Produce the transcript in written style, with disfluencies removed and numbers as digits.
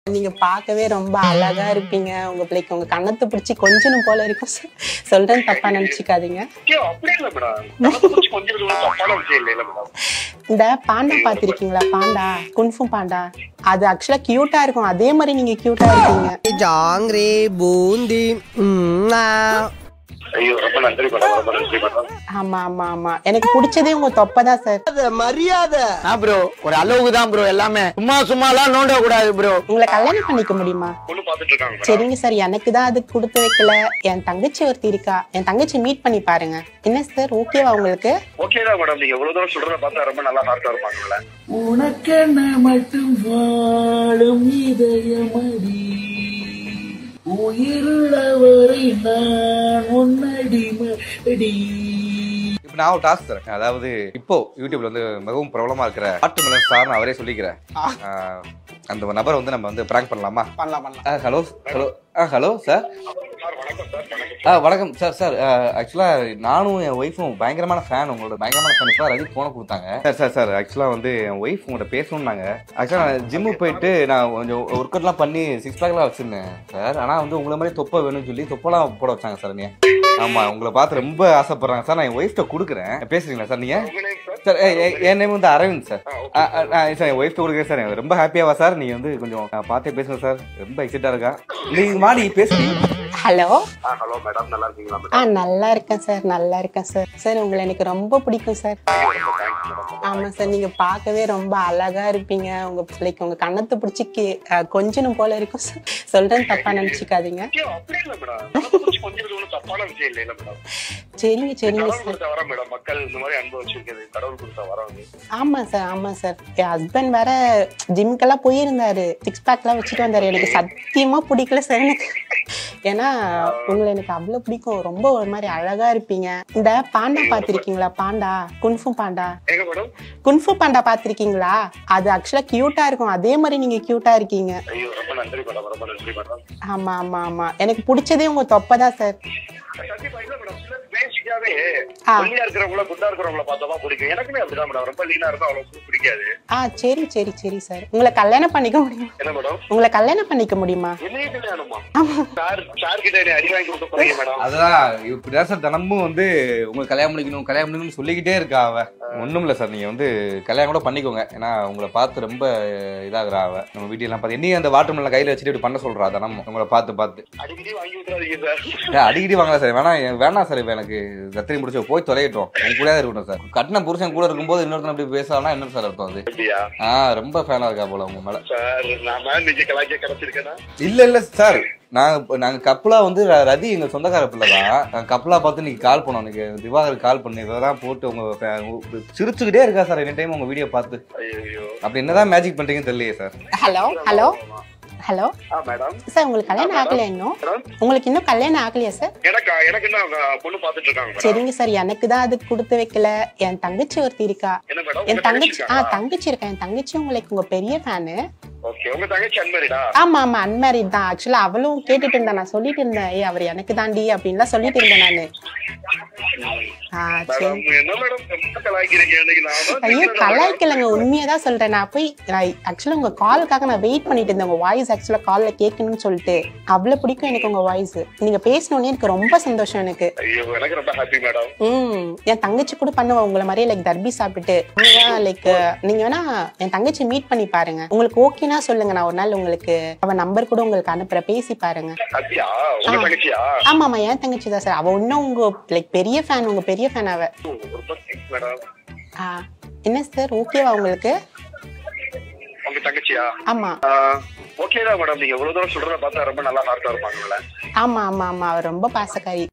நீங்க பார்க்கவே ரொம்ப அழகா இருப்பீங்க. உங்க பிள்ளைக்கு உங்க கண்ணத்தை பிடிச்சி கொஞ்சணும் போல இருக்கும். சொல்றேன் தப்பா நினைச்சுக்காதீங்க. இந்த பாண்டா பாத்திருக்கீங்களா? பாண்டா, குன்ஃபு பாண்டா, அது ஆக்சுவலா கியூட்டா இருக்கும். அதே மாதிரி நீங்க கியூட்டா இருக்கீங்க. ஜாங்கிரி பூந்தி. ஐயோ ரொம்ப நன்றி மேடம், ரொம்ப நன்றி மேடம். ஆமா ஆமா ஆமா, எனக்கு பிடிச்சதே உங்க தொப்பதான் சார். மரியாதை ப்ரோ, ஒரு அளவுக்கு தான் ப்ரோ. எல்லாமே சும்மாலாம் நோண்ட கூடாது ப்ரோ. உங்களை கல்யாணம் பண்ணிக்க முடியுமா? பொண்ணு பாத்துட்டு இருக்காங்க. சரிங்க சார், எனக்கு தான் அது கொடுத்து வைக்கல. என் தங்கச்சி ஒருத்தி இருக்கா, என் தங்கச்சி மீட் பண்ணி பாருங்க. என்ன சார், ஓகேவா உங்களுக்கு? ஓகே தான் மேடம், நீங்க எவ்வளவு தூரம் சொல்றத பார்த்தா ரொம்ப நல்லா ஹார்ட்டா இருப்பாங்கல்ல. உனக்கென்ன மட்டும் வாழும் இதயமடி, உயிருள்ளவரை நான் உன்னடிமடி. இப்போ நான் ஒரு டாஸ்க் தரேன். அதாவது இப்போ யூடியூப்ல வந்து மிகவும் பிரபலமா இருக்கிற வாட்டர்மெலன் ஸ்டார்னு அவரே சொல்லிக்கிறேன். அந்த நபரை வந்து நம்ம வந்து பிராங்க் பண்ணலாமா? பண்ணலாம். Hello hello hello sir. வணக்கம் சார். சார் ஆக்சுவலாக நானும் என் ஒய்ஃபும் பயங்கரமான ஃபேன், உங்களோட பயங்கரமான ஃபேன். இப்போ ரஜித் ஃபோனை கொடுத்தாங்க. சார் ஆக்சுவலாக வந்து என் ஒய்ஃப் உங்கள்கிட்ட பேசணும்னாங்க. ஆக்சுவலாக நான் ஜிம்முக்கு போயிட்டு நான் கொஞ்சம் ஒர்க் அவுட்லாம் பண்ணி 6 பேக்லாம் வச்சுருந்தேன் சார். ஆனால் வந்து உங்களை மாதிரி தொப்பை வேணும்னு சொல்லி தொப்பெல்லாம் போட வச்சாங்க சார். நீ ஆமாம், உங்களை பார்த்து ரொம்ப ஆசைப்படுறாங்க சார். நான் என் ஒய்ஃப்ட்ட கொடுக்குறேன், பேசுறீங்களா சார் நீங்கள்? சார் என் நேம் வந்து அரவிந்த் சார். சார் என் ஒய்ஃப்ட்ட கொடுக்குறேன் சார். ரொம்ப ஹாப்பியாவா சார்? நீங்கள் வந்து கொஞ்சம் பார்த்தே பேசுங்க சார், ரொம்ப எக்ஸைட்டாக இருக்கா. நீங்கள் மாடி பேசுறீங்க. ஹலோ ஹலோ மேடம், நல்லா இருக்கீங்களா மேடம்? நல்லா இருக்கேன் சார், நல்லா இருக்கேன் சார். சார் உங்களை எனக்கு ரொம்ப பிடிக்கும் சார். ஆமா சார், நீங்க பார்க்கவே ரொம்ப அழகா இருப்பீங்க. உங்க பிள்ளைக்கு உங்க கண்ணத்தை பிடிச்சி கொஞ்சணும் போல இருக்கும் சார். சொல்றேன் தப்பா நினைச்சுக்காதீங்க. அப்படி இல்ல மேடம், கொஞ்சம் ஒன்றும் தப்பான விஷயம் இல்லை இல்ல மேடம். சரிங்க சரிங்க கடவுள் சார். கொடுத்த வரம் மேடம், மக்கள் இந்த மாதிரி அனுபவிச்சிருக்கிறது கடவுள் கொடுத்த வரம். ஆமா சார், ஆமா சார். என் ஹஸ்பண்ட் வேற ஜிம்க்கெல்லாம் போயிருந்தாரு, 6 பேக்லாம் வச்சுட்டு வந்தாரு. எனக்கு சத்தியமா பிடிக்கல சார் எனக்கு. ஏன்னா உங்களை எனக்கு அவ்வளவு பிடிக்கும். ரொம்ப ஒரு மாதிரி அழகா இருப்பீங்க. இந்த பாண்டா பாத்திருக்கீங்களா? பாண்டா, குன்ஃபு பாண்டா. எங்க மேடம்? குன்ஃபு பாண்டா பாத்திருக்கீங்களா? அது ஆக்சுவலா கியூட்டா இருக்கும். அதே மாதிரி நீங்க கியூட்டா இருக்கீங்க. ஐயோ ரொம்ப நன்றி மேடம், ரொம்ப நன்றி மேடம். ஆமா ஆமா ஆமா, எனக்கு பிடிச்சதே உங்க தொப்பதான் சார். கண்டிப்பா இல்ல மேடம், பேசிக்காவே ஒல்லியா இருக்கிறவங்கள குண்டா இருக்கிறவங்கள பார்த்தாதான் பிடிக்கும். எனக்குமே அப்படிதான் மேடம், ரொம்ப லீனா இருந்தா அவ்வளவு பிடிக்காது. சரி சரி சரி சார். உங்களை கல்யாணம் பண்ணிக்க முடியுமா? என்ன மேடம்? உங்களை கல்யாணம் பண்ணிக்க முடியுமா? என்னையே கல்யாணமா? சார் கிட்ட அடி வாங்கி கொடுக்க போறீங்க மேடம்? அதான் இப்படிதான் சார் தினமும் வந்து உங்களுக்கு கல்யாணம் பண்ணிக்கணும்னு சொல்லிக்கிட்டே இருக்கா அவ. ஒண்ணும் இல்ல சார், நீங்க வந்து கல்யாணம் கூட பண்ணிக்கோங்க. ஏன்னா உங்களை பார்த்து ரொம்ப இதாகிறா அவ. நம்ம வீடியோ எல்லாம் பார்த்து என்னையும் அந்த வாட்டர் மெலன் கையில வச்சுட்டு இப்படி பண்ண சொல்றா தினமும் உங்களை பார்த்து. அடிக்கடி வாங்கி விட்டுறாதீங்க சார். அடிக்கடி வாங்கலாம் சார். வேணாம் சார். இப்ப எனக்கு கத்திரி முடிச்சு போய் தொலையிட்டோம். உங்க கூட இருக்கட்டும் சார். கட்டின புருஷன் கூட இருக்கும்போது இன்னொருத்தன் அப்படி பேசலாம் என்ன சார் அர்த்தம்? அது ரொம்ப ஃபேனா இருக்கா போல உங்க மேல. இல்ல சார், நாங்க கப்பலா வந்து ரதி எங்க சொந்தக்கார பிள்ளைதான். கப்பலா பார்த்து நீங்க கால் பண்ணோம். நீங்க திவாகர் கால் பண்ணி இதெல்லாம் போட்டு உங்க சிரிச்சுக்கிட்டே இருக்கா சார் எனி டைம் உங்க வீடியோ பார்த்து. அப்படி என்னதான் மேஜிக் பண்றீங்கன்னு தெரியலையே sir. Hello hello hello madam. Sir உங்களுக்கு கல்யாணம் ஆகலையா இன்னும்? உங்களுக்கு இன்னும் கல்யாணம் ஆகலையா சார்? எனக்கு என்ன பொண்ணு பாத்துட்டு இருக்காங்க. சரிங்க சார், எனக்கு தான் அது கொடுத்து வைக்கல. என் தங்கச்சி ஒருத்தி இருக்கா. என் தங்கச்சி தங்கச்சி இருக்கா. என் தங்கச்சி உங்களுக்கு உங்க பெரிய ஃபேனு. உங்க தங்கச்சி அன்மேரிடா? ஆமா ஆமா, அன்மேரிட் தான். ஆக்சுவலா அவளும் கேட்டுட்டு இருந்தா, நான் சொல்லிட்டு இருந்தேன் அவர் எனக்கு தாண்டி அப்படின்லாம் சொல்லிட்டு இருந்தேன் நானு. ஐயோ கலாய்க்கலங்க, உண்மையதான் சொல்றேன். நான் போய் ஆக்சுவலா உங்க காலுக்காக நான் வெயிட் பண்ணிட்டு இருந்தேன். உங்க வாய்ஸ் ஆக்சுவலா கால்ல கேட்கணும்னு சொல்லிட்டு. அவ்வளவு பிடிக்கும் எனக்கு உங்க வாய்ஸ். நீங்க பேசணும்னே எனக்கு ரொம்ப சந்தோஷம் எனக்கு. என் தங்கச்சி கூட பண்ணுவா உங்களை மாதிரியே லைக் தர்பி சாப்பிட்டுட்டு. லைக் நீங்க வேணா என் தங்கச்சி மீட் பண்ணி பாருங்க. உங்களுக்கு ஓகேனா சொல்லுங்க, நான் ஒரு நாள் உங்களுக்கு அவ நம்பர் கூட உங்களுக்கு அனுப்புற, பேசி பாருங்க. ஆமா ஆமா, என் தங்கச்சி தான் சார். அவ இன்னும் உங்க லைக் பெரிய ஃபேன், உங்க பெரிய ஃபேன் அவ. என்ன சார், ஓகேவா உங்களுக்கு? உங்க தங்கச்சியா? ஆமா. ஓகே தான் மேடம், நீங்க எவ்வளவு தூரம் சொல்றத பார்த்தா ரொம்ப நல்லா ஹார்ட்டா இருப்பாங்கல்ல. ஆமா ஆமா ஆமா, அவ ரொம்ப பாசக்காரி.